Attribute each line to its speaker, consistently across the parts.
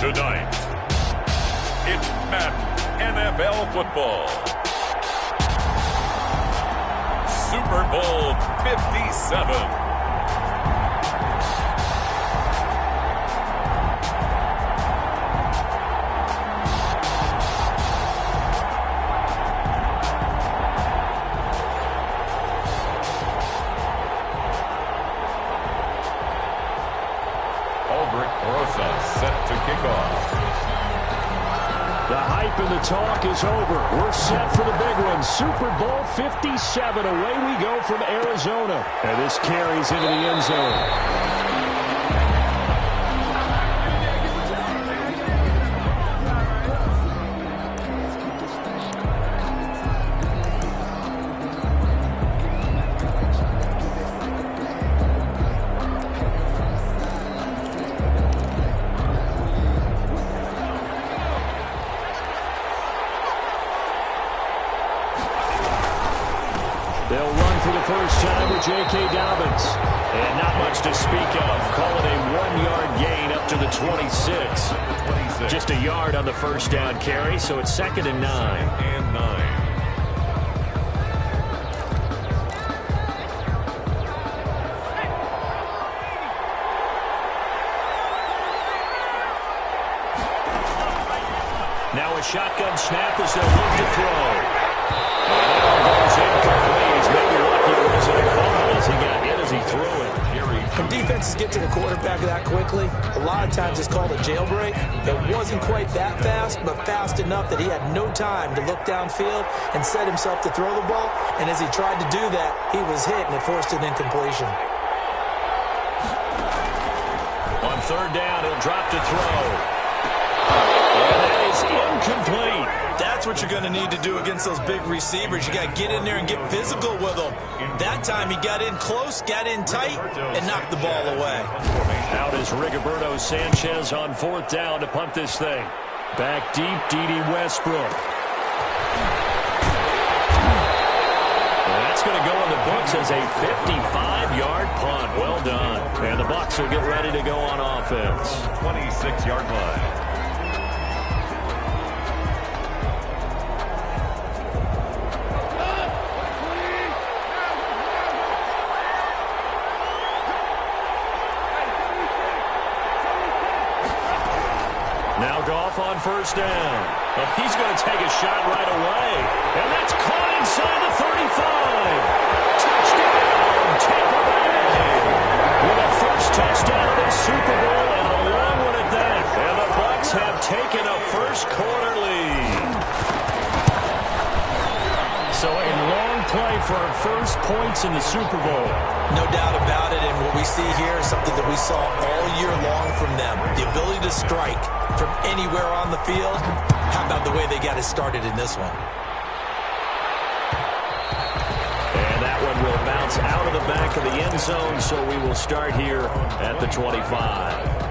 Speaker 1: Tonight, it's Madden NFL football. Super Bowl 57. Set to kick off.
Speaker 2: The hype and the talk is over. We're set for the big one. Super Bowl 57. Away we go from Arizona. And this carries into the end zone. They'll run for the first time with J.K. Dobbins. And not much to speak of. Call it a 1-yard gain up to the 26. Just a yard on the first down carry, so it's 2nd and 9. Now a shotgun snap as they'll look to throw. Goes incomplete. He's maybe lucky it wasn't a fumble as he got hit as he threw it.
Speaker 3: When defenses get to the quarterback that quickly, a lot of times it's called a jailbreak. It wasn't quite that fast, but fast enough that he had no time to look downfield and set himself to throw the ball. And as he tried to do that, he was hit and it forced an incompletion.
Speaker 2: On 3rd down, he'll drop to throw. And that is incomplete.
Speaker 3: That's what you're going to need to do against those big receivers. You got to get in there and get physical with them. That time he got in close, got in tight, and knocked the ball away.
Speaker 2: Out is Rigoberto Sanchez on 4th down to punt this thing. Back deep, D.D. Westbrook. And that's going to go in the books as a 55-yard punt. Well done. And the Bucs will get ready to go on offense.
Speaker 1: 26-yard line.
Speaker 2: Goff on 1st down. And he's going to take a shot right away. And that's caught inside the 35. Touchdown, Tampa Bay. With a first touchdown of the Super Bowl and a long one at that. And the Bucs have taken a first-quarter lead. So a long play for our first points in the Super Bowl.
Speaker 3: No doubt about it, and what we see here is something that we saw all year long from them. The ability to strike from anywhere on the field. How about the way they got it started in this one?
Speaker 2: And that one will bounce out of the back of the end zone, so we will start here at the 25.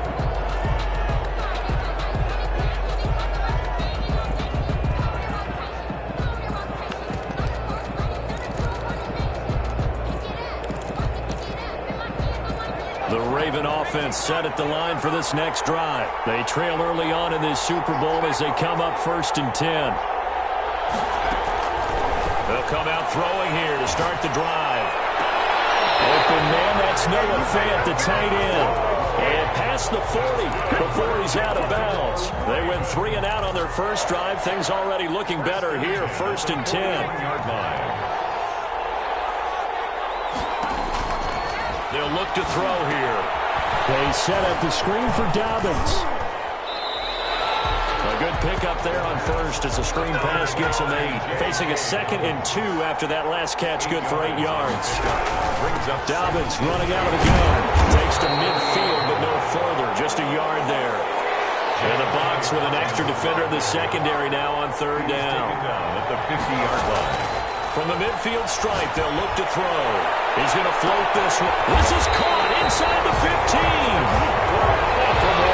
Speaker 2: The Raven offense set at the line for this next drive. They trail early on in this Super Bowl as they come up 1st and 10. They'll come out throwing here to start the drive. Open man, that's Noah Fant, the tight end. And past the 40 before he's out of bounds. They went 3 and out on their first drive. Things already looking better here, 1st and 10.
Speaker 1: 1-yard line.
Speaker 2: They'll look to throw here. They set up the screen for Dobbins. A good pickup there on 1st as the screen pass gets him 8. Facing a 2nd and 2 after that last catch, good for 8 yards. Dobbins running out of the gun. Takes to midfield, but no further. Just a yard there. And the Bucs with an extra defender in the secondary now on 3rd down.
Speaker 1: At the 50-yard line.
Speaker 2: From the midfield stripe, they'll look to throw. He's going to float this one. This is caught inside the 15.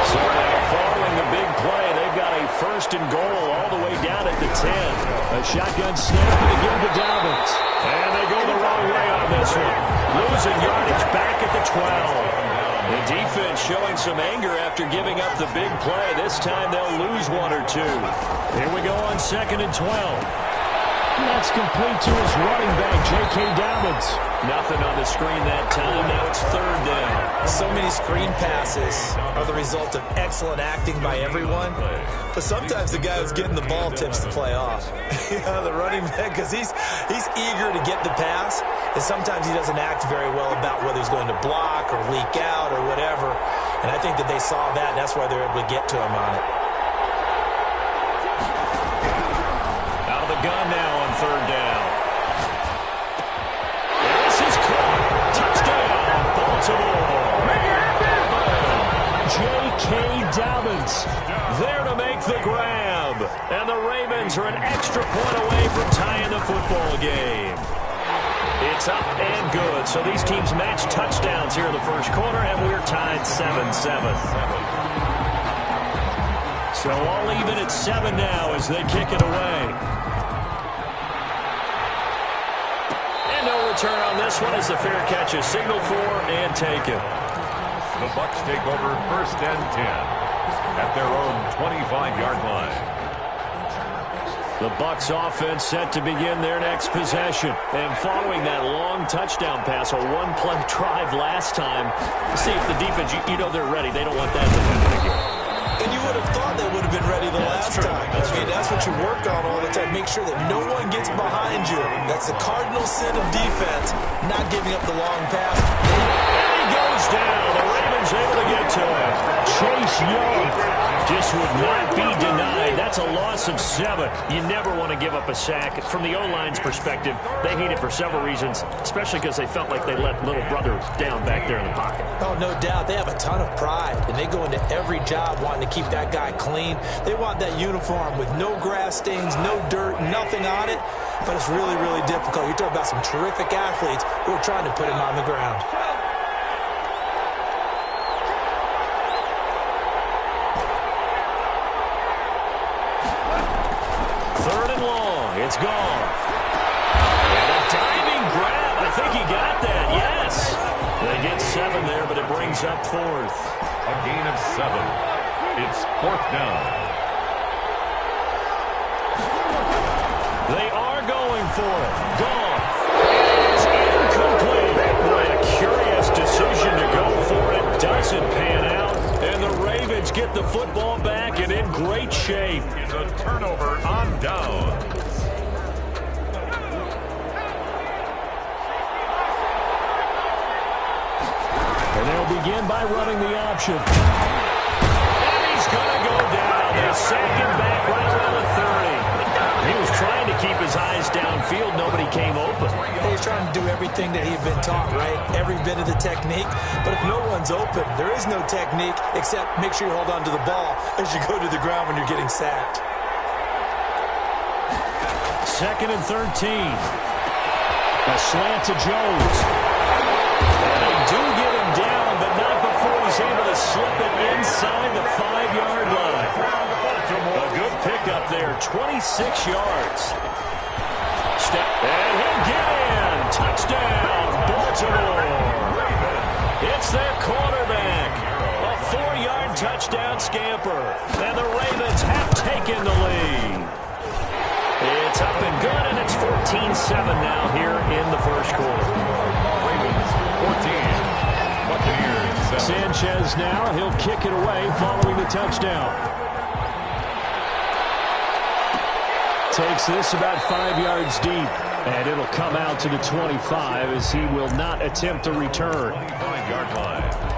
Speaker 2: So following the big play, they've got a 1st and goal all the way down at the 10. A shotgun snap and again to Dobbins. And they go the wrong way on this one. Losing yardage back at the 12. The defense showing some anger after giving up the big play. This time they'll lose one or two. Here we go on 2nd and 12. That's complete to his running back, J.K. Dobbins. Nothing on the screen that time. Now it's 3rd down.
Speaker 3: So many screen passes are the result of excellent acting by everyone. But sometimes the guy who's getting the ball tips the play off. The running back, because he's eager to get the pass. And sometimes he doesn't act very well about whether he's going to block or leak out or whatever. And I think that they saw that, and that's why they're able to get to him on it.
Speaker 2: Out of the gun now on 3rd down. This is caught. Touchdown, Baltimore. J.K. Dobbins there to make the grab. And the Ravens are an extra point away from tying the football game. It's up and good. So these teams match touchdowns here in the first quarter, and we're tied 7-7. So all even at 7 now as they kick it away. And no return on this one as the fair catch is signaled for and taken.
Speaker 1: The Bucs take over 1st and 10 at their own 25-yard line.
Speaker 2: The Bucs offense set to begin their next possession. And following that long touchdown pass, a one-play drive last time, see if the defense, you know they're ready. They don't want that to happen again.
Speaker 3: And you would have thought they would have been ready the last time. That's what you work on all the time. Make sure that no one gets behind you. That's the cardinal sin of defense, not giving up the long pass.
Speaker 2: And he goes down. The Ravens able to get to him. Chase Young just would not be denied. That's a loss of 7. You never want to give up a sack. From the O-line's perspective, they hate it for several reasons, especially because they felt like they let little brother down back there in the pocket.
Speaker 3: Oh, no doubt. They have a ton of pride, and they go into every job wanting to keep that guy clean. They want that uniform with no grass stains, no dirt, nothing on it. But it's really, really difficult. You're talking about some terrific athletes who are trying to put him on the ground.
Speaker 2: It's gone. And a diving grab. I think he got that, yes. They get 7 there, but it brings up 4th.
Speaker 1: A gain of 7. It's 4th down.
Speaker 2: They are going for it. Gone. It's incomplete. Boy, a curious decision to go for it. Doesn't pan out. And the Ravens get the football back and in great shape.
Speaker 1: It's a turnover on down.
Speaker 2: And they'll begin by running the option. And he's going to go down. They sack him back right around the 30. He was trying to keep his eyes downfield. Nobody came open.
Speaker 3: He's trying to do everything that he had been taught, right? Every bit of the technique. But if no one's open, there is no technique except make sure you hold on to the ball as you go to the ground when you're getting sacked.
Speaker 2: 2nd and 13. A slant to Jones. And they do get him down, but not before he's able to slip it inside the 5-yard line. A good pickup there, 26 yards. Step, and he'll get in. Touchdown, Baltimore. It's their quarterback. A 4-yard touchdown scamper. And the Ravens have taken the lead. It's up and good, and it's 14-7 now here in the first quarter.
Speaker 1: Ravens 14. Buccaneers 7.
Speaker 2: Sanchez now, he'll kick it away following the touchdown. Takes this about 5 yards deep, and it'll come out to the 25 as he will not attempt to return.
Speaker 1: 25-yard line.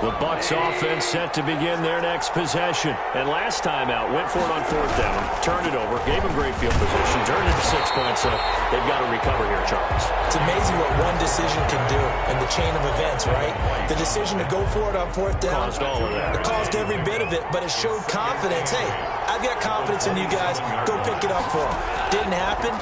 Speaker 2: The Bucs offense set to begin their next possession. And last time out, went for it on 4th down, turned it over, gave him great field position, turned it to 6 points, so they've got to recover here, Charles.
Speaker 3: It's amazing what one decision can do in the chain of events, right? The decision to go for it on 4th down.
Speaker 2: Caused all of that.
Speaker 3: It caused every bit of it, but it showed confidence. Hey, I've got confidence in you guys. Go pick it up for them. Didn't happen.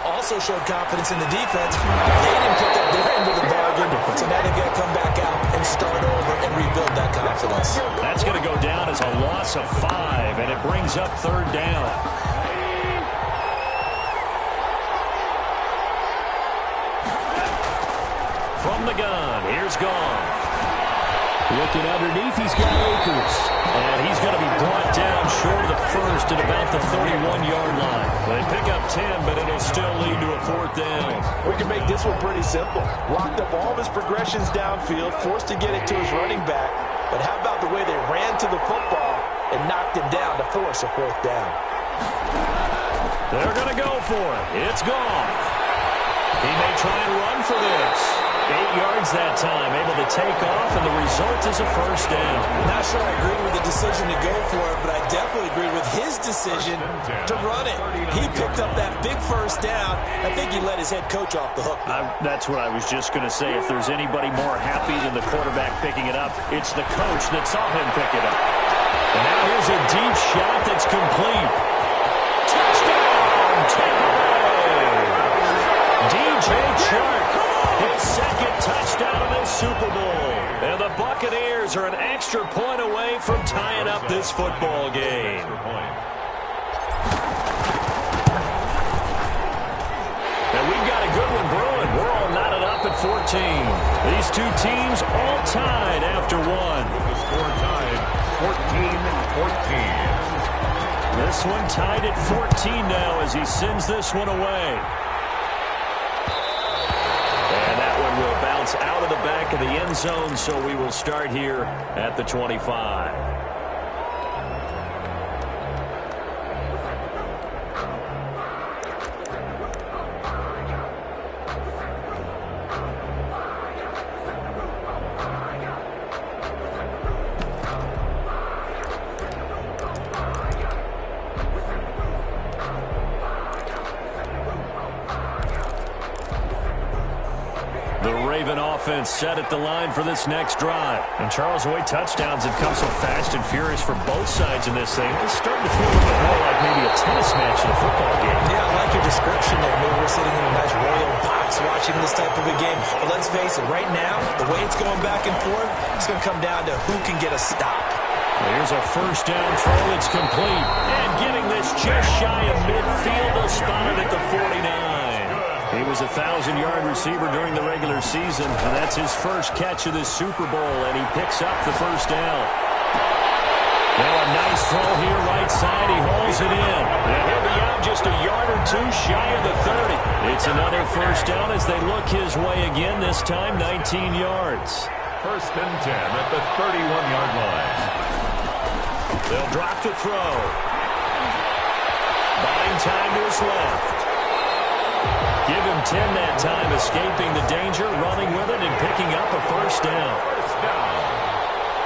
Speaker 3: Also showed confidence in the defense. They didn't pick up their end of the bargain, so now they've got to come back out and start over and rebuild that confidence.
Speaker 2: That's going to go down as a loss of 5, and it brings up 3rd down. gun. Here's Goff. Looking underneath, he's got Akers. And he's going to be brought down short of the first at about the 31-yard line. They pick up 10, but it'll still lead to a 4th down.
Speaker 3: We can make this one pretty simple. Locked up all of his progressions downfield, forced to get it to his running back. But how about the way they ran to the football and knocked him down to force a 4th down?
Speaker 2: They're going to go for it. It's Goff. He may try and run for this. 8 yards that time, able to take off, and the result is a 1st down.
Speaker 3: Not sure I agree with the decision to go for it, but I definitely agree with his decision to run it. He picked up that big 1st down. I think he let his head coach off the hook.
Speaker 2: That's what I was just going to say. If there's anybody more happy than the quarterback picking it up, it's the coach that saw him pick it up. And now here's a deep shot that's complete. Touchdown! Take away! DJ Chark. His 2nd touchdown of this Super Bowl. And the Buccaneers are an extra point away from tying up this football game. And we've got a good one brewing. We're all knotted up at 14. These two teams all tied after one.
Speaker 1: The score tied 14-14.
Speaker 2: This one tied at 14 now as he sends this one away. Will bounce out of the back of the end zone, so we will start here at the 25. Offense set at the line for this next drive. And Charles, the way touchdowns have come so fast and furious for both sides in this thing, it's starting to feel a little bit more like maybe a tennis match in a football game.
Speaker 3: Yeah, I like your description there. Maybe we're sitting in a nice royal box watching this type of a game. But let's face it, right now, the way it's going back and forth, it's going to come down to who can get a stop.
Speaker 2: Here's a 1st down throw that's complete. And getting this just shy of midfield, will spot it at the 49. He was a 1,000-yard receiver during the regular season, and that's his first catch of this Super Bowl, and he picks up the 1st down. Now a nice throw here right side. He hauls it in. And he'll be out just a yard or 2 shy of the 30. It's another 1st down as they look his way again, this time 19 yards.
Speaker 1: 1st and 10 at the 31-yard line.
Speaker 2: They'll drop to throw. Buying time to his left. Give him 10 that time, escaping the danger, running with it, and picking up a 1st down.
Speaker 1: 1st down.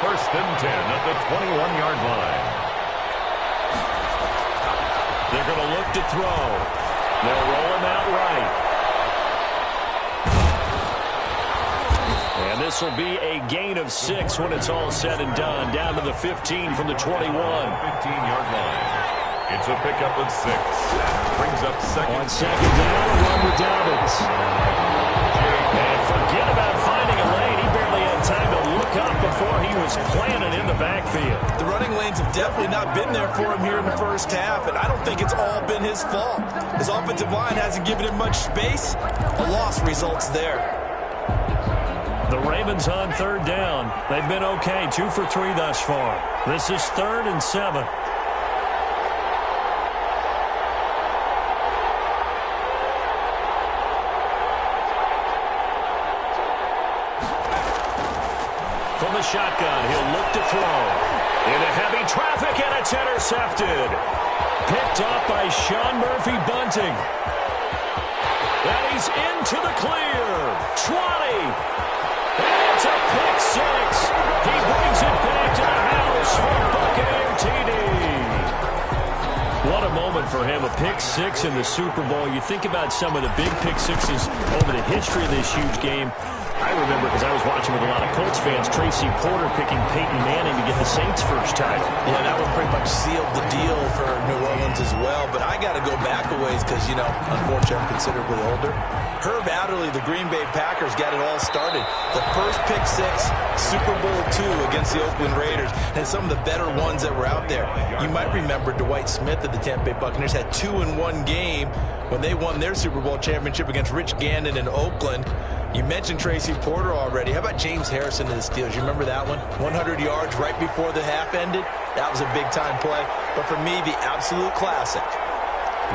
Speaker 1: 1st and 10 at the 21-yard line.
Speaker 2: They're going to look to throw. They'll roll him out right. And this will be a gain of 6 when it's all said and done. Down to the 15 from the 21.
Speaker 1: 15-yard line. It's a pickup of 6. Brings up 2nd.
Speaker 2: On 2nd down, a run with Dobbins. And forget about finding a lane. He barely had time to look up before he was planted in the backfield.
Speaker 3: The running lanes have definitely not been there for him here in the 1st half, and I don't think it's all been his fault. His offensive line hasn't given him much space. A loss results there.
Speaker 2: The Ravens on 3rd down. They've been okay, 2 for 3 thus far. This is 3rd and 7. From the shotgun, he'll look to throw. Into heavy traffic, and it's intercepted. Picked up by Sean Murphy Bunting. And he's into the clear. 20. And it's a pick 6. He brings it back to the house for Buccaneer TD. What a moment for him. A pick 6 in the Super Bowl. You think about some of the big pick 6s over the history of this huge game. I remember, because I was watching with a lot of Colts fans, Tracy Porter picking Peyton Manning to get the Saints' first title.
Speaker 3: Yeah, that one pretty much sealed the deal for New Orleans as well. But I got to go back a ways because, you know, unfortunately I'm considerably older. Herb Adderley, the Green Bay Packers, got it all started. The first pick 6, Super Bowl II against the Oakland Raiders, and some of the better ones that were out there. You might remember Dwight Smith of the Tampa Bay Buccaneers had 2 in one game when they won their Super Bowl championship against Rich Gannon in Oakland. You mentioned Tracy Matthew Porter already. How about James Harrison in the Steelers? You remember that one? 100 yards right before the half ended. That was a big-time play. But for me, the absolute classic,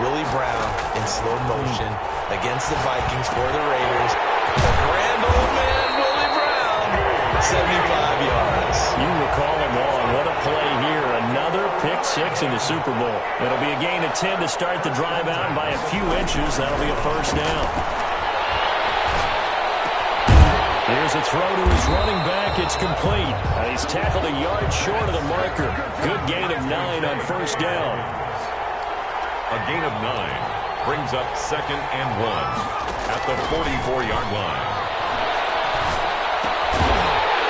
Speaker 3: Willie Brown in slow motion against the Vikings for the Raiders. The grand old man, Willie Brown, 75 yards.
Speaker 2: You recall him long. What a play here. Another pick six in the Super Bowl. It'll be a gain of 10 to start the drive out, and by a few inches, that'll be a first down. Here's a throw to his running back. It's complete. He's tackled a yard short of the marker. Good gain of 9 on first down.
Speaker 1: A gain of 9 brings up 2nd and 1 at the 44-yard line.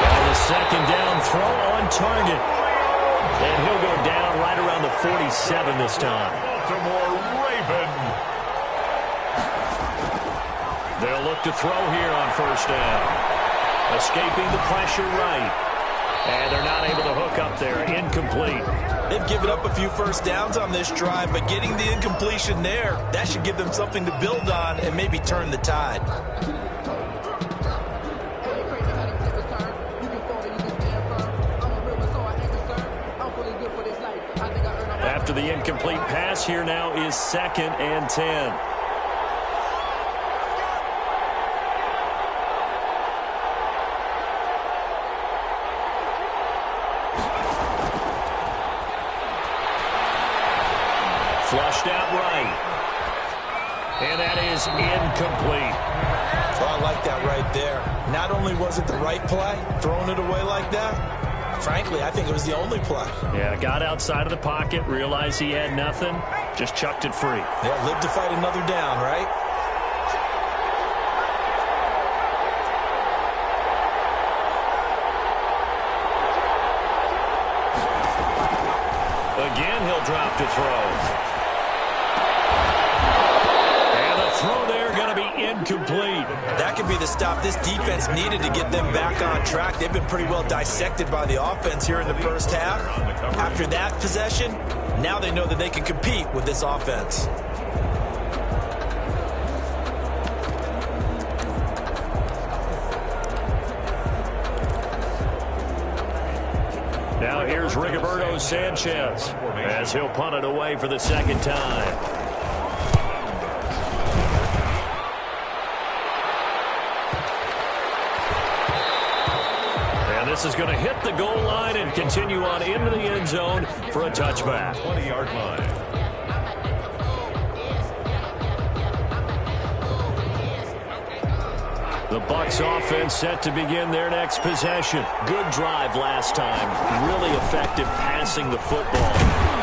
Speaker 2: And the second down throw on target. And he'll go down right around the 47 this time.
Speaker 1: Baltimore Raven.
Speaker 2: They'll look to throw here on first down. Escaping the pressure right. And they're not able to hook up there. Incomplete.
Speaker 3: They've given up a few first downs on this drive, but getting the incompletion there, that should give them something to build on and maybe turn the tide.
Speaker 2: After the incomplete pass, here now is 2nd and 10. Flushed out right. And that is incomplete.
Speaker 3: Oh, I like that right there. Not only was it the right play, throwing it away like that, frankly, I think it was the only play.
Speaker 2: Yeah, got outside of the pocket, realized he had nothing, just chucked it free.
Speaker 3: Yeah, live to fight another down, right?
Speaker 2: Again, he'll drop to throw. Throw there going to be incomplete.
Speaker 3: That could be the stop this defense needed to get them back on track. They've been pretty well dissected by the offense here in the first half. After that possession, now they know that they can compete with this offense.
Speaker 2: Now here's Rigoberto Sanchez as he'll punt it away for the second time. This is going to hit the goal line and continue on into the end zone for a touchback.
Speaker 1: 20-yard line.
Speaker 2: The Bucs offense set to begin their next possession. Good drive last time. Really effective passing the football.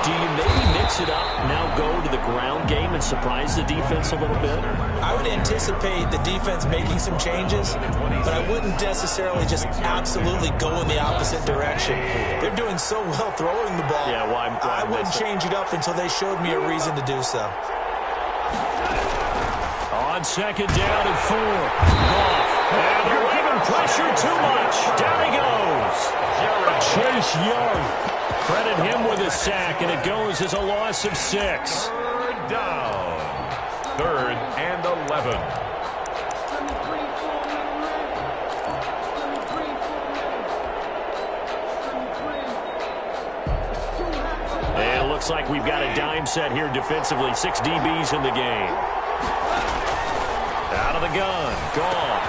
Speaker 2: Do you maybe mix it up, now go to the ground game and surprise the defense a little bit?
Speaker 3: I would anticipate the defense making some changes, but I wouldn't necessarily just absolutely go in the opposite direction. They're doing so well throwing the ball.
Speaker 2: Yeah, why
Speaker 3: I wouldn't change it up until they showed me a reason to do so.
Speaker 2: On second down and 4. Goff. And they're waving pressure too much. Down he goes. Chase Young. Credit him with a sack, and it goes as a loss of 6.
Speaker 1: Third down. 3rd and 11.
Speaker 2: And it looks like we've got a dime set here defensively. 6 DBs in the game. Out of the gun. Goff.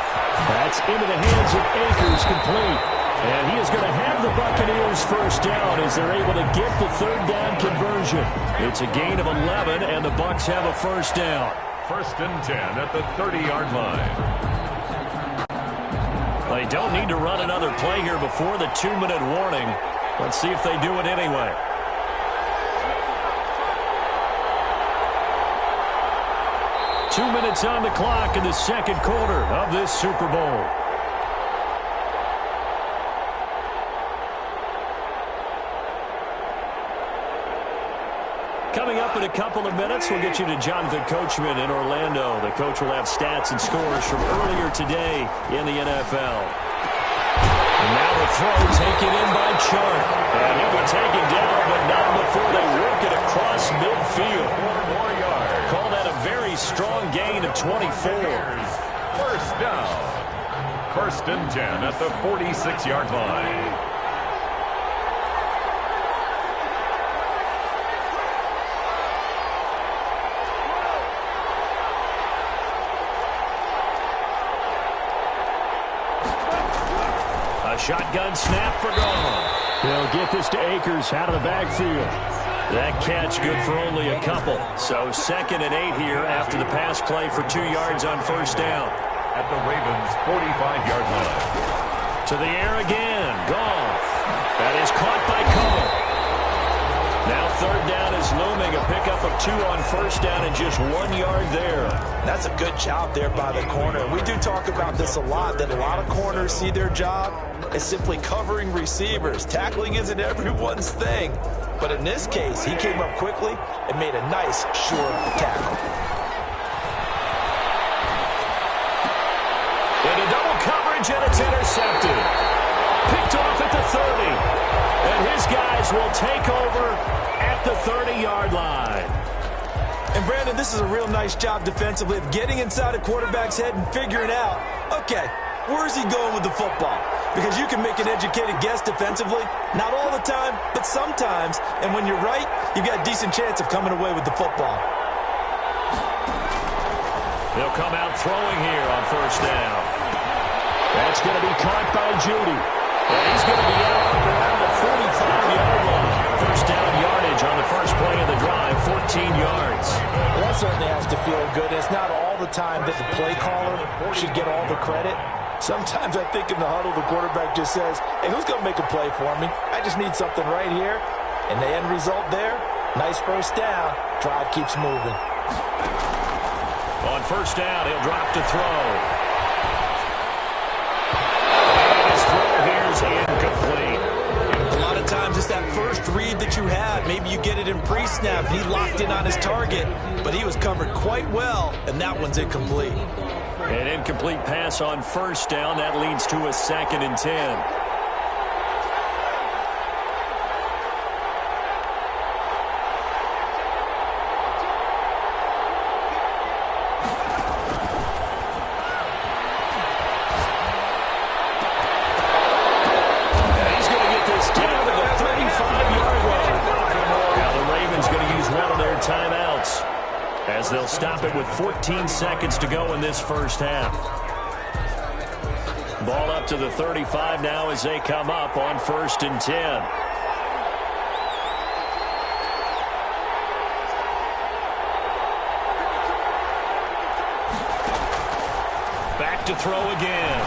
Speaker 2: That's into the hands of Akers, complete. And he is going to have the Buccaneers first down as they're able to get the 3rd down conversion. It's a gain of 11, and the Bucs have a first down.
Speaker 1: 1st and 10 at the 30-yard line.
Speaker 2: They don't need to run another play here before the 2-minute warning. Let's see if they do it anyway. Two minutes on the clock in the second quarter of this Super Bowl. Coming up in a couple of minutes, we'll get you to Jonathan Coachman in Orlando. The coach will have stats and scores from earlier today in the NFL. And now the throw taken in by Chark. And he'll be taken down, but not before they work it across midfield.
Speaker 1: 4 more yards.
Speaker 2: Call that a very strong gain of 24.
Speaker 1: First down. First and 10 at the 46-yard line.
Speaker 2: A shotgun snap for Gone. He'll get this to Akers out of the backfield. That catch good for only a couple. So 2nd and 8 here after the pass play for 2 yards on first down.
Speaker 1: At the Ravens' 45-yard line.
Speaker 2: To the air again. Goff. That is caught by Cole. Now 3rd down is looming. A pickup of 2 on first down and just 1 yard there.
Speaker 3: That's a good job there by the corner. We do talk about this a lot, that a lot of corners see their job as simply covering receivers. Tackling isn't everyone's thing. But in this case, he came up quickly and made a nice, sure tackle.
Speaker 2: Into double coverage, and it's intercepted. Picked off at the 30. And his guys will take over at the 30-yard line.
Speaker 3: And, Brandon, this is a real nice job defensively of getting inside a quarterback's head and figuring out, okay, where's he going with the football? Because you can make an educated guess defensively. Not all the time, but sometimes. And when you're right, you've got a decent chance of coming away with the football.
Speaker 2: They'll come out throwing here on first down. That's going to be caught by Judy. And he's going to be out around the 45-yard line. First down yardage on the first play of the drive, 14 yards.
Speaker 3: Well, that certainly has to feel good. It's not all the time that the play caller should get all the credit. Sometimes I think in the huddle, the quarterback just says, hey, who's going to make a play for me? I just need something right here. And the end result there, nice first down. Drive keeps moving.
Speaker 2: On first down, he'll drop to throw. His throw here's incomplete.
Speaker 3: A lot of times it's that first read that you have. Maybe you get it in pre-snap. He locked in on his target, but he was covered quite well, and that one's incomplete.
Speaker 2: An incomplete pass on first down. That leads to a 2nd and 10. And he's going to get this down to the 35-yard line. Now the Ravens going to use one of their timeouts, as they'll stop it with 14 seconds to go in this first half. Ball up to the 35 now as they come up on 1st and 10. Back to throw again.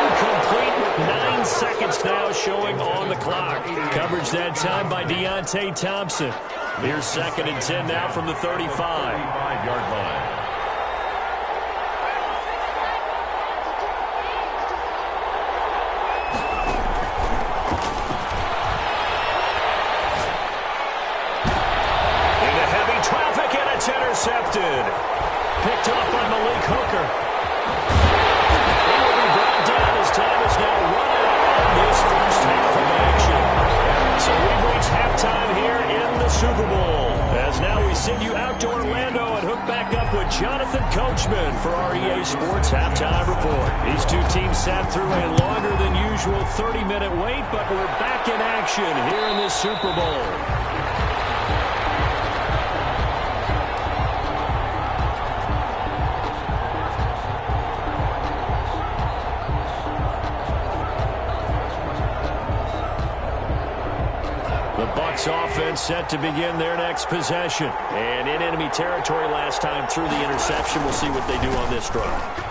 Speaker 2: Incomplete with 9 seconds now showing on the clock. Coverage that time by Deontay Thompson. Here's 2nd and 10 now from the 35.
Speaker 1: 35-yard line.
Speaker 2: Into heavy traffic, and it's intercepted. Picked off by Malik Hooker. He will be brought down as time is now run out on this first half of action. So we've reached halftime here in the Super Bowl. As now we send you out to Orlando and hook back up with Jonathan Coachman for our EA Sports Halftime Report. These two teams sat through a longer than usual 30-minute wait, but we're back in action here in this Super Bowl. Bucs offense set to begin their next possession. And in enemy territory last time through the interception. We'll see what they do on this drive.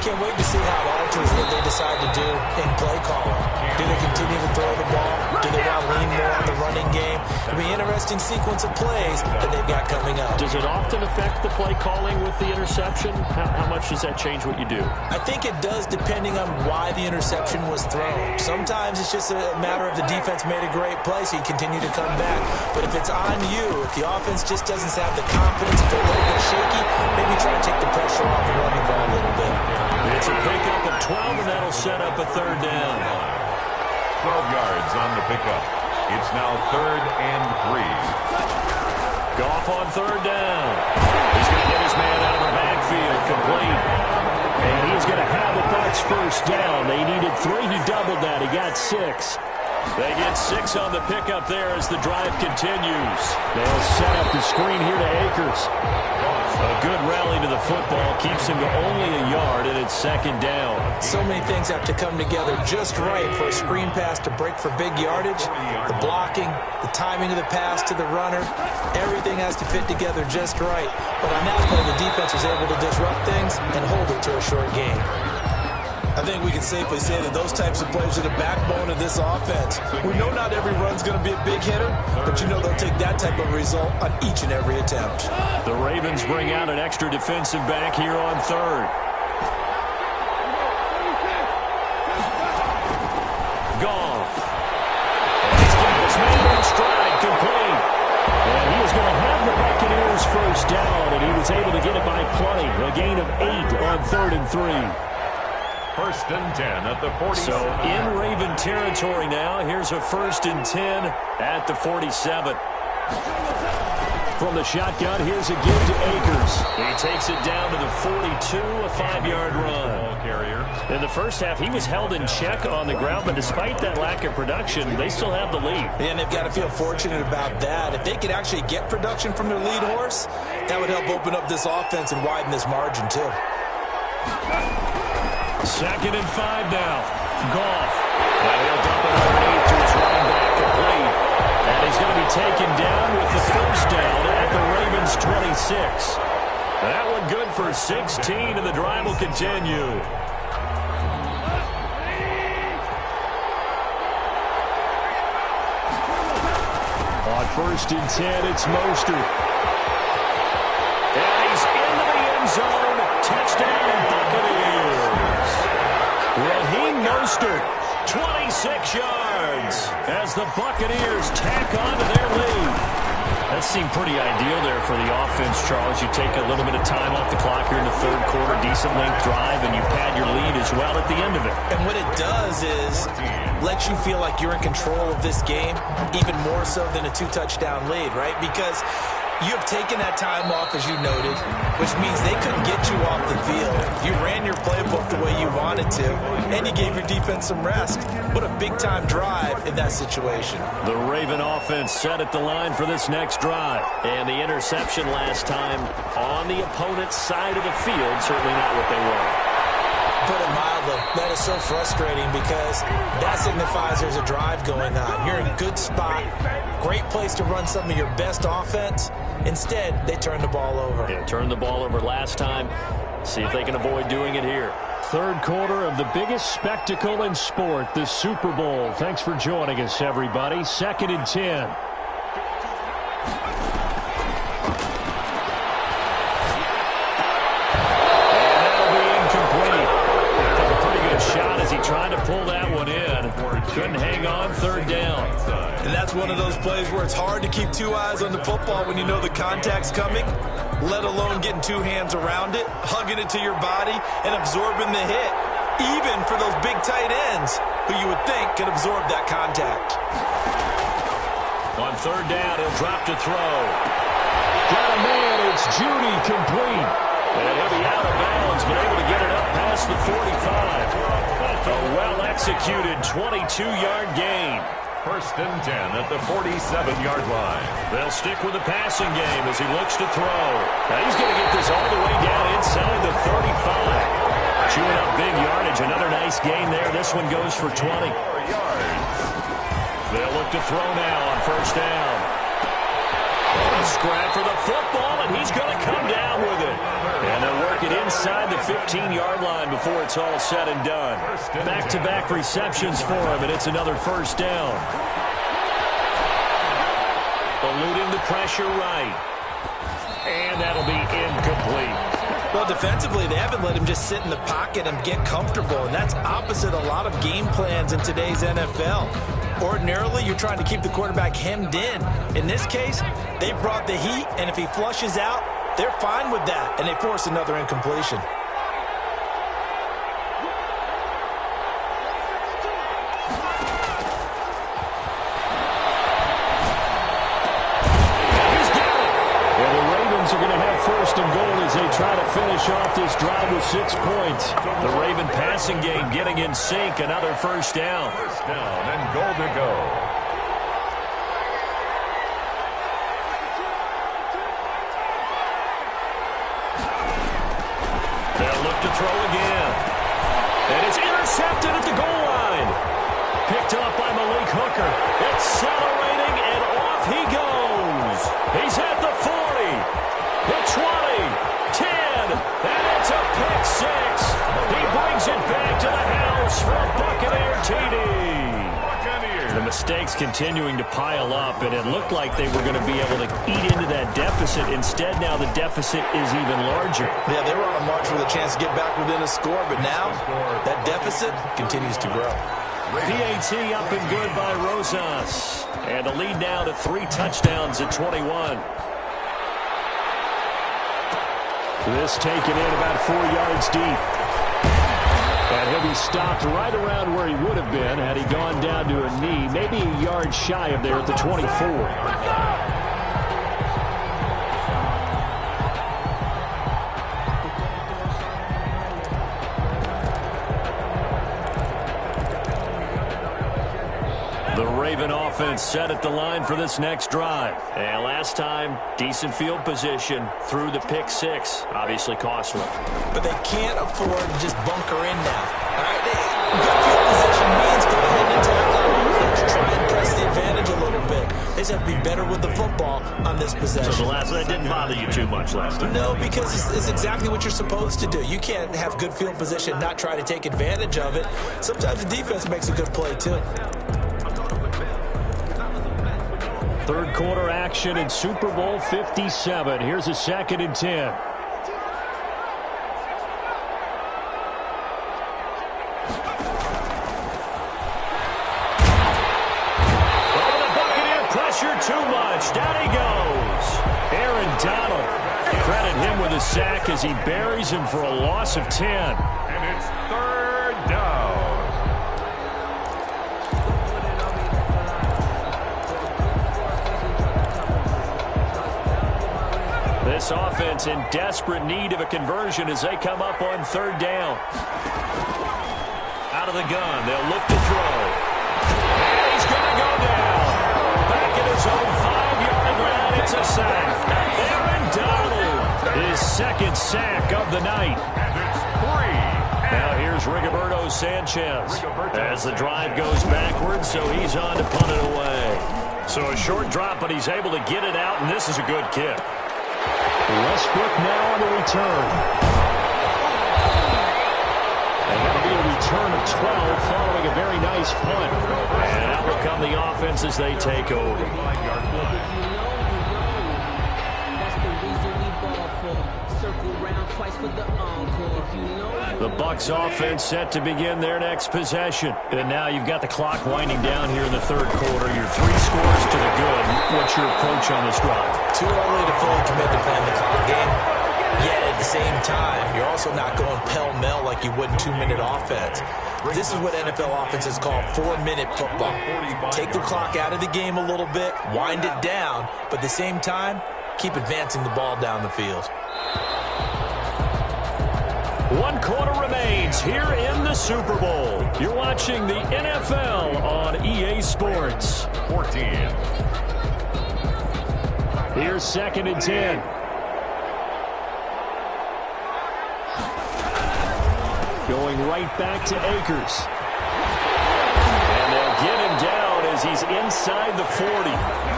Speaker 3: Can't wait to see how it alters what they decide to do in play calling. Do they continue to throw the ball? Do they want to lean more on the running game? It'll be an interesting sequence of plays that they've got coming up.
Speaker 2: Does it often affect the play calling with the interception? How much does that change what you do?
Speaker 3: I think it does, depending on why the interception was thrown. Sometimes it's just a matter of the defense made a great play, so you continue to come back. But if it's on you, if the offense just doesn't have the confidence, if they're a little bit shaky, maybe try to take the pressure off the running ball a little bit.
Speaker 2: It's a pickup of 12, and that'll set up a 3rd down.
Speaker 1: 12 yards on the pickup. It's now 3rd and 3.
Speaker 2: Goff on 3rd down. He's going to get his man out of the backfield, complete. And he's going to have the Bucs first down. They needed 3. He doubled that. He got 6. They get 6 on the pickup there as the drive continues. They'll set up the screen here to Akers. A good rally to the football keeps him to only a yard, and it's second down.
Speaker 3: So many things have to come together just right for a screen pass to break for big yardage. The blocking, the timing of the pass to the runner, everything has to fit together just right. But on that play, the defense was able to disrupt things and hold it to a short gain.
Speaker 4: I think we can safely say that those types of plays are the backbone of this offense. We know not every run's going to be a big hitter, but you know they'll take that type of result on each and every attempt.
Speaker 2: The Ravens bring out an extra defensive back here on third. Goff. He's got his man in stride, complete. And he is going to have the Buccaneers first down, and he was able to get it by plenty. A gain of 8 on 3rd and 3.
Speaker 1: First and 10 at the 40.
Speaker 2: So in Raven territory now. Here's a 1st and 10 at the 47. From the shotgun, here's a give to Akers. He takes it down to the 42, a 5-yard run.
Speaker 1: Ball carrier.
Speaker 2: In the first half, he was held in check on the ground, but despite that lack of production, they still have the lead.
Speaker 3: And they've got to feel fortunate about that. If they could actually get production from their lead horse, that would help open up this offense and widen this margin too.
Speaker 2: 2nd and 5 now. Goff. Well, he'll dump it underneath to his running back, complete. And he's going to be taken down with the first down at the Ravens' 26. That one good for 16, and the drive will continue. On 1st and 10, it's Mostert. And he's into the end zone. Touchdown, Buccaneers. Raheem Mostert, 26 yards as the Buccaneers tack on to their lead. That seemed pretty ideal there for the offense, Charles. You take a little bit of time off the clock here in the 3rd quarter, decent length drive, and you pad your lead as well at the end of it.
Speaker 3: And what it does is let you feel like you're in control of this game, even more so than a 2-touchdown lead, right? Because you have taken that time off, as you noted, which means they couldn't get you off the field. You ran your playbook the way you wanted to, and you gave your defense some rest. What a big-time drive in that situation.
Speaker 2: The Raven offense set at the line for this next drive. And the interception last time on the opponent's side of the field, certainly not what they wanted.
Speaker 3: Put it mildly, that is so frustrating because that signifies there's a drive going on. You're in a good spot, great place to run some of your best offense. Instead, they turn the ball over.
Speaker 2: Yeah, turned the ball over last time. See if they can avoid doing it here. 3rd quarter of the biggest spectacle in sport, the Super Bowl. Thanks for joining us, everybody. 2nd and 10. Shot as he tried to pull that one in. Couldn't hang on, 3rd down.
Speaker 4: And that's one of those plays where it's hard to keep 2 eyes on the football when you know the contact's coming, let alone getting 2 hands around it, hugging it to your body, and absorbing the hit, even for those big tight ends who you would think could absorb that contact.
Speaker 2: On 3rd down, he'll drop to throw. Got a man, it's Judy, complete. And he'll be out of bounds, but able to get it up past the 45. A well-executed 22-yard gain.
Speaker 1: 1st and 10 at the 47-yard line.
Speaker 2: They'll stick with the passing game as he looks to throw. Now he's going to get this all the way down inside the 35. Chewing up big yardage. Another nice gain there. This one goes for 20. They'll look to throw now on 1st down. A scrap for the football, and he's going to come down with it. And they'll work it inside the 15-yard line before it's all said and done. Back-to-back receptions for him, and it's another 1st down. Eluding the pressure right. And that'll be incomplete.
Speaker 3: Well, defensively, they haven't let him just sit in the pocket and get comfortable, and that's opposite a lot of game plans in today's NFL. Ordinarily, you're trying to keep the quarterback hemmed in. In this case, they brought the heat, and if he flushes out, they're fine with that, and they force another incompletion.
Speaker 2: He's got it. Well, the Ravens are going to have first and goal as they try to finish off this drive with 6 points. The Raven passing game getting in sync. Another first down.
Speaker 1: First down and goal to go.
Speaker 2: They'll look to throw again. And it's intercepted at the goal line. Picked up by Malik Hooker. Accelerating, and off he goes. He's at the 40, the 20, 10, and it's a pick six. He brings it back to the house for a Buccaneer TD. The mistakes continuing to pile up, and it looked like they were going to be able to eat into that deficit. Instead, now the deficit is even larger.
Speaker 3: Yeah, they were on a march with a chance to get back within a score, but now that deficit continues to grow.
Speaker 2: PAT up and good by Rosas. And the lead now to 3 touchdowns at 21. This taken in about 4 yards deep. And he'll be stopped right around where he would have been had he gone down to a knee, maybe a yard shy of there at the 24. The Raven offense set at the line for this next drive. And last time, decent field position through the pick six. Obviously costly.
Speaker 3: But they can't afford to just bunker in now. All right, good field position means go ahead and attack our offense. Try and press the advantage a little bit. They just have to be better with the football on this possession.
Speaker 2: So that didn't bother you too much last time?
Speaker 3: No, because it's exactly what you're supposed to do. You can't have good field position, not try to take advantage of it. Sometimes the defense makes a good play, too.
Speaker 2: Third quarter action in Super Bowl 57. Here's a 2nd and 10. Oh, the Buccaneer pressure too much. Down he goes. Aaron Donald. Credit him with a sack as he buries him for a loss of 10.
Speaker 1: And it's 3rd down.
Speaker 2: This offense in desperate need of a conversion as they come up on 3rd down. Out of the gun, they'll look to throw. And he's going to go down. Back at his own 5-yard line, it's a sack. Aaron Donald, his 2nd sack of the night.
Speaker 1: And it's 3.
Speaker 2: Now here's Rigoberto Sanchez as the drive goes backwards, so he's on to punt it away. So a short drop, but he's able to get it out, and this is a good kick.
Speaker 5: Westbrook now on the return. And that'll be a return of 12 following a very nice punt.
Speaker 2: And out will come the offense as they take over. The Bucs offense set to begin their next possession. And now you've got the clock winding down here in the 3rd quarter. You're 3 scores to the good. What's your approach on this drive?
Speaker 3: Too early to fully commit to playing the clock game. Yet at the same time, you're also not going pell-mell like you would in 2-minute offense. This is what NFL offenses call 4-minute football. Take the clock out of the game a little bit, wind it down, but at the same time, keep advancing the ball down the field.
Speaker 2: 1 quarter remains here in the Super Bowl. You're watching the NFL on EA Sports.
Speaker 1: 14.
Speaker 2: Here's 2nd and 10.
Speaker 5: Going right back to Akers.
Speaker 2: And they'll get him down as he's inside the 40.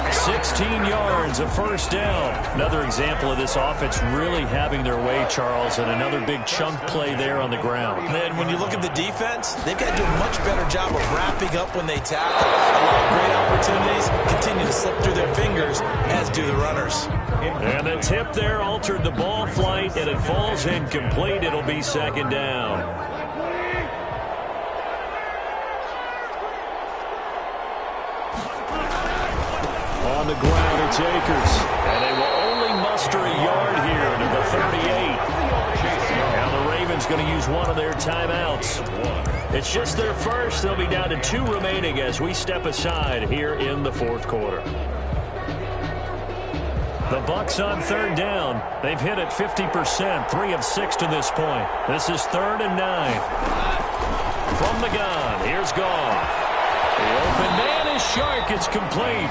Speaker 2: 16 yards, a 1st down. Another example of this offense really having their way, Charles, and another big chunk play there on the ground.
Speaker 3: And when you look at the defense, they've got to do a much better job of wrapping up when they tackle. A lot of great opportunities continue to slip through their fingers, as do the runners.
Speaker 2: And the tip there altered the ball flight, and it falls incomplete. It'll be 2nd down.
Speaker 5: On the ground, it's Akers.
Speaker 2: And they will only muster a yard here to the 38. Now the Ravens going to use one of their timeouts. It's just their first. They'll be down to 2 remaining as we step aside here in the 4th quarter. The Bucs on third down. They've hit it 50%, 3 of 6 to this point. This is 3rd and 9. From the gun, here's Goff. The open man is Shark. It's complete.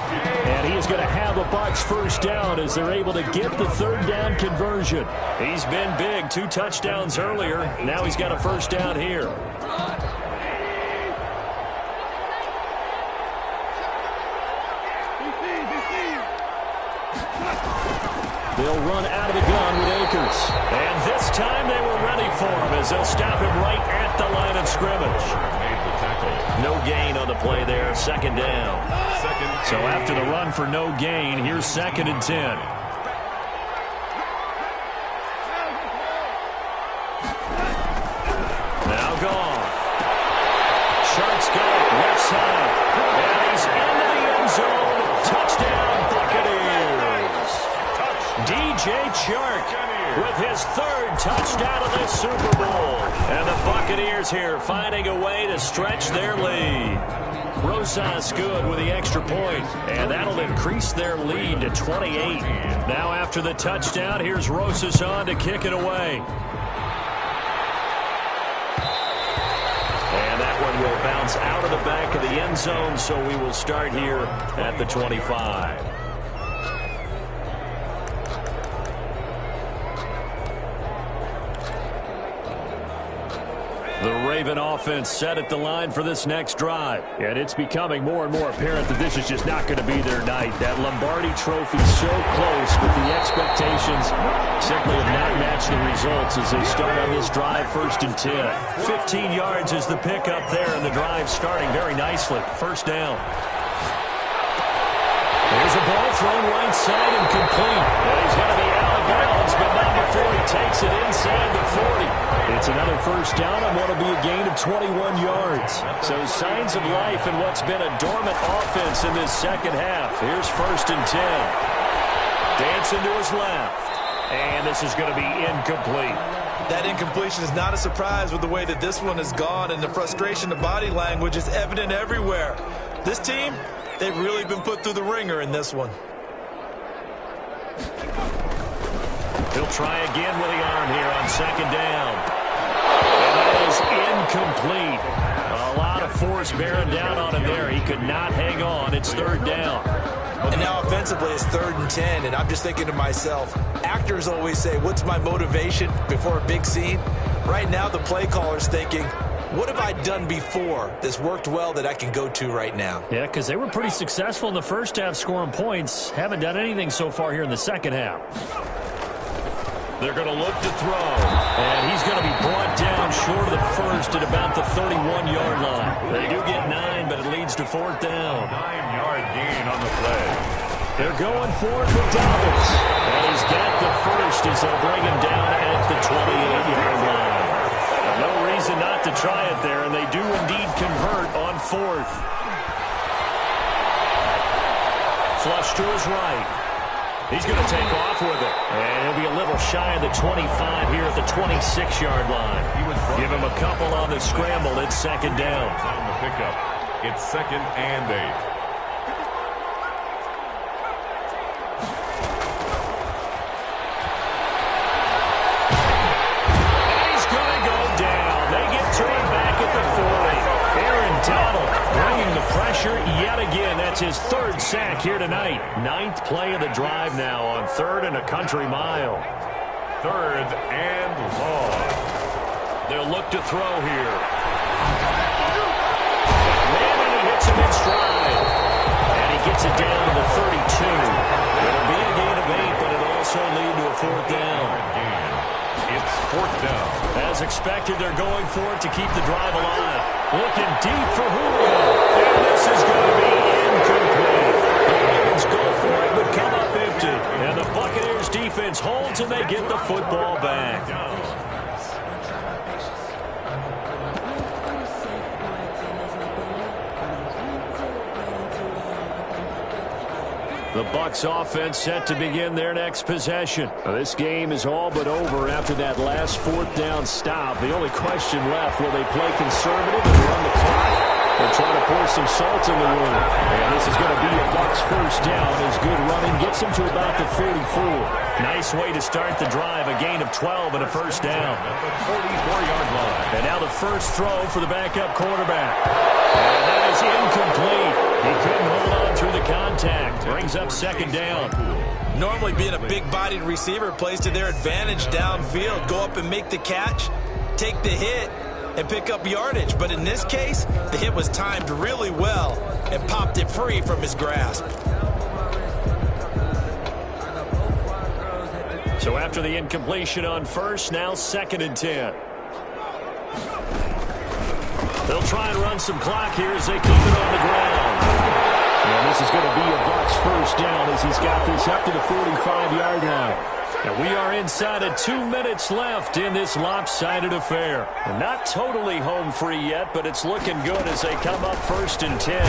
Speaker 5: And he is going to have a Bucs first down as they're able to get the third down conversion.
Speaker 2: He's been big. 2 touchdowns earlier. Now he's got a first down here.
Speaker 5: They'll run out of the gun with Akers.
Speaker 2: And this time they were ready for him as they'll stop him right at the line of scrimmage. No gain on the play there. 2nd down. So after the run for no gain, here's 2nd and 10. Now Goff. Shark's got it left side. And he's into the end zone. Touchdown, Buccaneers. DJ Chark with his 3rd touchdown of this Super Bowl. And the Buccaneers here finding a way to stretch their lead. Rosas good with the extra point, and that'll increase their lead to 28. Now after the touchdown, here's Rosas on to kick it away. And that one will bounce out of the back of the end zone, so we will start here at the 25. The Raven offense set at the line for this next drive.
Speaker 5: And it's becoming more and more apparent that this is just not going to be their night. That Lombardi trophy so close, but the expectations simply have not matched the results as they start on this drive 1st and 10.
Speaker 2: 15 yards is the pickup there, and the drive starting very nicely. 1st down. There's a ball thrown right side and complete. Well, he's going to be out of bounds, but not before he takes it inside the 40.
Speaker 5: It's another first down on what will be a gain of 21 yards.
Speaker 2: So signs of life in what's been a dormant offense in this second half. Here's 1st and 10. Dancing to his left. And this is going to be incomplete.
Speaker 4: That incompletion is not a surprise with the way that this one has gone, and the frustration of body language is evident everywhere. This team, they've really been put through the ringer in this one.
Speaker 2: He'll try again with the arm here on 2nd down. And that is incomplete. A lot of force bearing down on him there. He could not hang on. It's 3rd down.
Speaker 3: And now offensively it's 3rd and 10, and I'm just thinking to myself, actors always say, what's my motivation before a big scene? Right now the play caller's thinking, what have I done before that's worked well that I can go to right now?
Speaker 5: Yeah, because they were pretty successful in the first half scoring points. Haven't done anything so far here in the second half.
Speaker 2: They're going to look to throw. And he's going to be brought down short of the first at about the 31-yard line. They do get 9, but it leads to 4th down.
Speaker 1: 9-yard gain on the play.
Speaker 5: They're going for it with Dobbins.
Speaker 2: And he's got the first as they'll bring him down at the 28-yard line. No reason not to try it there, and they do indeed convert on 4th. Flush to his right. He's going to take off with it. And he'll be a little shy of the 25 here at the 26-yard line. Give him a couple on the scramble. It's 2nd down.
Speaker 1: On the pickup, it's 2nd and 8.
Speaker 2: Yet again, that's his 3rd sack here tonight. 9th play of the drive now on 3rd and a country mile.
Speaker 1: 3rd and long.
Speaker 2: They'll look to throw here. Man, and he hits him in stride. And he gets it down to the 32. It'll be a gain of 8, but it'll also lead to a 4th down.
Speaker 1: It's 4th down.
Speaker 2: As expected, they're going for it to keep the drive alive. Looking deep for Julio. And this is going to be incomplete. The Ravens go for it, but come up empty. And the Buccaneers defense holds, and they get the football back. The Bucs offense set to begin their next possession.
Speaker 5: This game is all but over after that last 4th down stop. The only question left, will they play conservative and run the clock, They're trying to pour some salt in the wound. And this is going to be a Bucs first down as good running gets them to about the 44.
Speaker 2: Nice way to start the drive. A gain of 12 and a first down.
Speaker 1: 44-yard line.
Speaker 2: And now the first throw for the backup quarterback. And that is incomplete. He couldn't hold on through the contact. Brings up second down.
Speaker 4: Normally being a big-bodied receiver plays to their advantage downfield. Go up and make the catch, take the hit, and pick up yardage. But in this case, the hit was timed really well and popped it free from his grasp.
Speaker 2: So after the incompletion on first, now 2nd and 10. They'll try and run some clock here as they keep it on the ground.
Speaker 5: And this is going to be a Bucs first down as he's got this up to the 45-yard line.
Speaker 2: And we are inside of 2 minutes left in this lopsided affair. We're not totally home free yet, but it's looking good as they come up 1st and 10.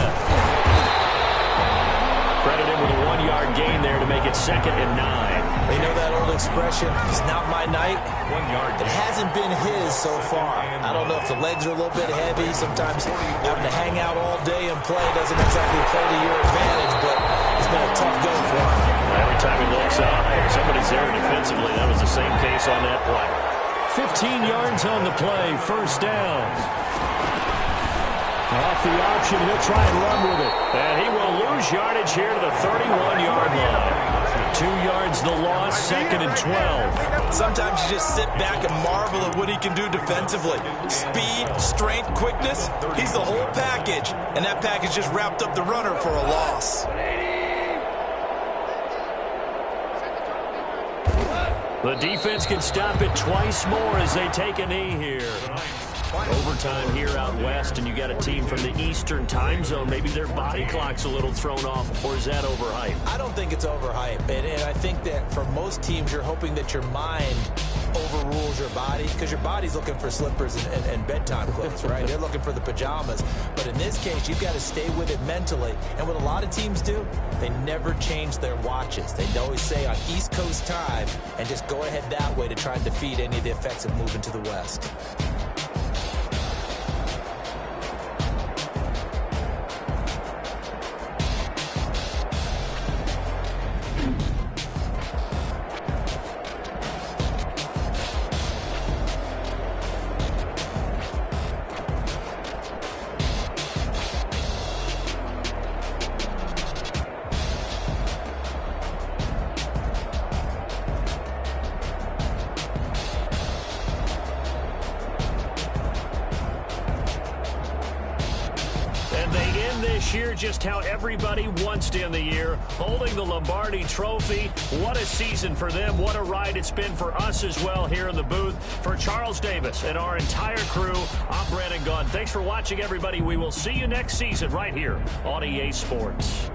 Speaker 2: Credit him with a 1-yard gain there to make it 2nd and 9.
Speaker 3: You know that old expression, it's not my night?
Speaker 1: 1 yard.
Speaker 3: It hasn't been his so far. I don't know if the legs are a little bit heavy. Sometimes having to hang out all day and play doesn't exactly play to your advantage, but it's been a tough go for him.
Speaker 2: Every time he looks up, somebody's there defensively. That was the same case on that play.
Speaker 5: 15 yards on the play, first down. Off the option, he'll try and run with it.
Speaker 2: And he will lose yardage here to the 31-yard line. 2 yards the loss, 2nd and 12.
Speaker 4: Sometimes you just sit back and marvel at what he can do defensively. Speed, strength, quickness, he's the whole package. And that package just wrapped up the runner for a loss.
Speaker 2: The defense can stop it twice more as they take a knee here. Overtime here out west, and you got a team from the Eastern time zone. Maybe their body clock's a little thrown off, or is that overhyped?
Speaker 3: I don't think it's overhyped, and I think that for most teams, you're hoping that your mind overrules your body, because your body's looking for slippers and bedtime clothes, right? They're looking for the pajamas. But in this case, you've got to stay with it mentally. And what a lot of teams do, they never change their watches. They always say on East Coast time, and just go ahead that way to try and defeat any of the effects of moving to the West.
Speaker 2: Year just how everybody wants to end the year, holding the Lombardi Trophy. What a season for them. What a ride it's been for us as well here in the booth. For Charles Davis and our entire crew, I'm Brandon Gunn. Thanks for watching, everybody. We will see you next season right here on EA Sports.